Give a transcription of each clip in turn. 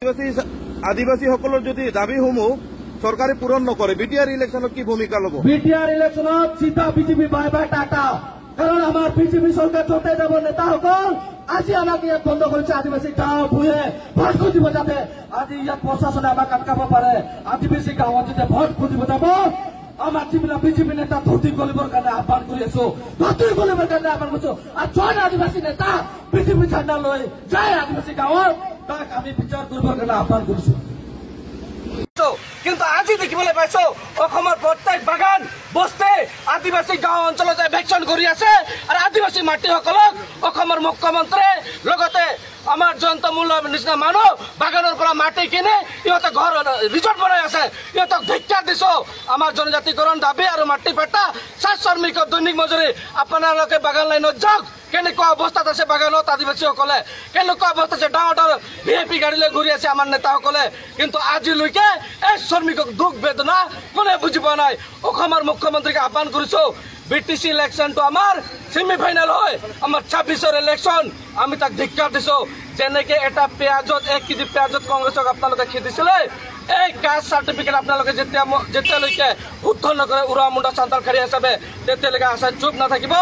আদিবাসীসকলৰ যদি দাবীসমূহ চৰকাৰে পূৰণ নকৰে বিটিআৰ ইলেকশ্যনত কি ভূমিকা ল'ব? বিটিআর ইলেকশনত চিধা বিজেপি বাই বাই টাটা। কারণ আমার বিজেপি সরকার যতে যাব নেতাসকল আজি আমাক ইয়াত বন্ধ কৰিছে আদিবাসী গাঁও ভূঞে ভোট খুজিব যাতে আজি ইয়াত প্ৰশাসনে আমাক আটকাব পাৰে। আদিবাসী গাঁৱত যেতিয়া ভোট খুজিব যাব আমাৰ যিবিলাক বিজেপি নেতা ধুতি গলিবৰ কাৰণে আহ্বান কৰি আছো, ধুতি গলিবৰ কাৰণে আহ্বান কৰিছো। আৰু যোন আদিবাসী নেতা বিজেপি ঝাণ্ডা লৈ যায় আদিবাসী গাঁৱত তাক আমি বিচাৰ কৰিবৰ কাৰণে আহ্বান কৰিছো। কিন্তু আজি দেখিবলৈ পাইছো প্ৰত্যেক বাগান বস্তি আদিবাসী গাঁও অঞ্চলত ভেকচন কৰি আছে আৰু আদিবাসী মাটিসকলক মুখ্যমন্ত্ৰীয়ে লগতে আমাৰ জয়ন্ত মূল্য নিচিনা মানুহ বাগানৰ পৰা মাটি কিনে ইহঁতে ঘৰ ৰিজৰ্ট বনাই আছে। ইহঁতক ধিক্কাৰ দিছো। আমাৰ জনজাতিকৰণ দাবী আৰু মাটি পাট্টা 7 শ্ৰমিকৰ দৈনিক মজুৰি আপোনালোকে বাগান লাইনত যাওক। কেনেকুৱা অৱস্থাত আছে বাগানত আদিবাসীসকলে, কেনেকুৱা অৱস্থা আছে, ডাঙৰ ডাঙৰ ভিআইপি গাড়ী লৈ ঘূৰি আছে আমাৰ নেতাসকলে। কিন্তু আজিলৈকে এই শ্ৰমিকক দুখ বেদনা কোনে বুজি পোৱা নাই। অসমৰ মুখ্যমন্ত্ৰীক আহ্বান কৰিছো, বিটিচি ইলেকশ্যনটো আমাৰ ছেমি ফাইনেল হয়, আমাৰ 26ৰ ইলেকশ্যন। আমি তাক ধিক্কাৰ দিছো। যেনেকে এটা পিঁয়াজত 1 কেজি পিঁয়াজত কংগ্ৰেছক আপোনালোকে খেদিছিলে, এই কাষ্ট চাৰ্টিফিকেট আপোনালোকে যেতিয়ালৈকে শুদ্ধ নকৰে উৰা মুণ্ডা চান্তালখাৰী হিচাপে তেতিয়ালৈকে আশাত চুপ নাথাকিব।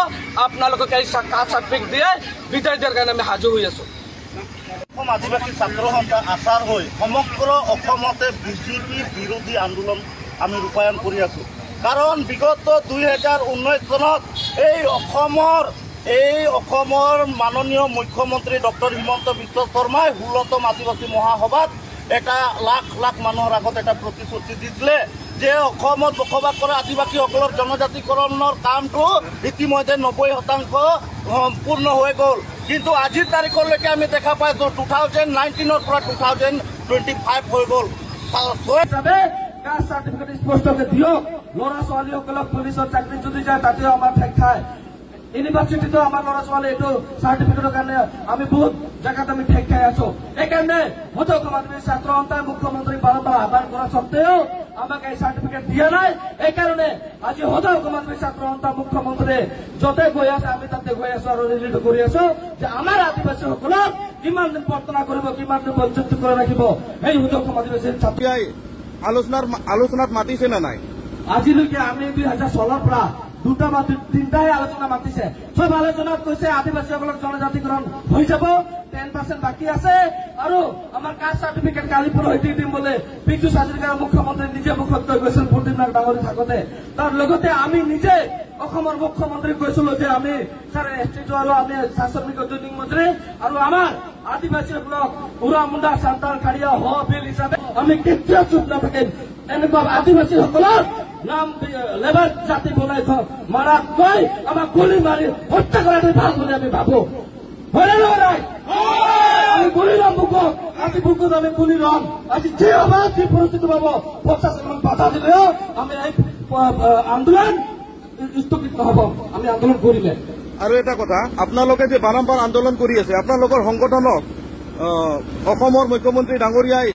আপোনালোকক এই কাষ্ট চাৰ্টিফিকেট দিয়ে বিদায় দিয়াৰ কাৰণে আমি সাজু হৈ আছো। অসম আদিবাসী ছাত্ৰ সন্থা আচাৰ হৈ সমগ্ৰ অসমতে বিজেপি বিৰোধী আন্দোলন আমি ৰূপায়ণ কৰি আছো। কাৰণ বিগত 2019 চনত এই অসমৰ মাননীয় মুখ্যমন্ত্ৰী ডক্টৰ হিমন্ত বিশ্ব শৰ্মাই 16তম আদিবাসী মহাসভাত এটা লাখ লাখ মানুহৰ আগত এটা প্ৰতিশ্ৰুতি দিছিলে যে অসমত বসবাস কৰা আদিবাসীসকলৰ জনজাতিকৰণৰ কামটো ইতিমধ্যে 90% পূৰ্ণ হৈ গ'ল। কিন্তু আজিৰ তাৰিখলৈকে আমি দেখা পাইছো 2019ৰ পৰা 2025 হৈ গ'ল। কাষ্ট চাৰ্টিফিকেট স্পষ্টকে দিয়ক। ল'ৰা ছোৱালীসকলক পুলিচৰ চাকৰি যদি যায় তাতেও আমাৰ ঠেক খায়। ইউনিভাৰ্চিটিতো আমাৰ ল'ৰা ছোৱালী এইটো চাৰ্টিফিকেটৰ কাৰণে আমি বহুত জেগাত আমি ঠেক খাই আছো। সেইকাৰণে অসম আদিবাসী ছাত্ৰ সন্থাই মুখ্যমন্ত্ৰীক বাৰম্বাৰ আহ্বান কৰা স্বত্তেও আমাক এই চাৰ্টিফিকেট দিয়া নাই। এইকাৰণে আজি অসম আদিবাসী ছাত্ৰ সন্থা মুখ্যমন্ত্ৰীয়ে য'তে গৈ আছে আমি তাতে গৈ আছো আৰু ৰিলিজ কৰি আছো যে আমাৰ আদিবাসীসকলক কিমান দিন প্ৰাৰ্থনা কৰিব, কিমান দিন বঞ্চিত কৰি ৰাখিব। এই অসম আদিবাসী ছাত্ৰ আলোচনাত মাতিছে নে নাই? আজিলৈকে আমি 2016ৰ পৰা 2-3টাহে আলোচনা মাতিছে। সব আলোচনাত কৈছে আদিবাসীসকলক জনজাতিকৰণ হৈ যাব, 10% বাকী আছে আৰু আমাৰ কাষ্ট চাৰ্টিফিকেট কালি পৰহি দিম বোলে পীযুষ হাজৰিকাৰ মুখ্যমন্ত্ৰী নিজে মুখত কৈ গৈছিল প্ৰদীপ নাথ ডাঙৰী থাকোতে। তাৰ লগতে আমি নিজে অসমৰ মুখ্যমন্ত্ৰীক কৈছিলো যে আমি ছাৰে এছটিটো আৰু আমি 7 শ্ৰমিকৰ দৈনিক মজুৰি আৰু আমাৰ আদিবাসীসকলক উৰা মুণ্ডা চান্তালখাৰীয়া বিল হিচাপে আমি কেতিয়াও চুপ নাথাকিম। এনেকুৱা আদিবাসীসকলক নাম লেবাৰ জাতি বনাই মাৰাতকৈ আমাক গুলি মাৰি হত্যা কৰাটো ভাল বুলি আমি ভাবো। হয়নে নহয়? আমি গুলি ল'ম বুকক, আজি বুকুত আমি গুলি ল'ম। আজি যি হ'ব যি পৰিস্থিতি পাব প্ৰশাসন বাধা দিলেও আমি এই আন্দোলন স্থগিত নহ'ব, আমি আন্দোলন কৰিলে। আৰু এটা কথা, আপোনালোকে যে বাৰম্বাৰ আন্দোলন কৰি আছে আপোনালোকৰ সংগঠনক অসমৰ মুখ্যমন্ত্ৰী ডাঙৰীয়াই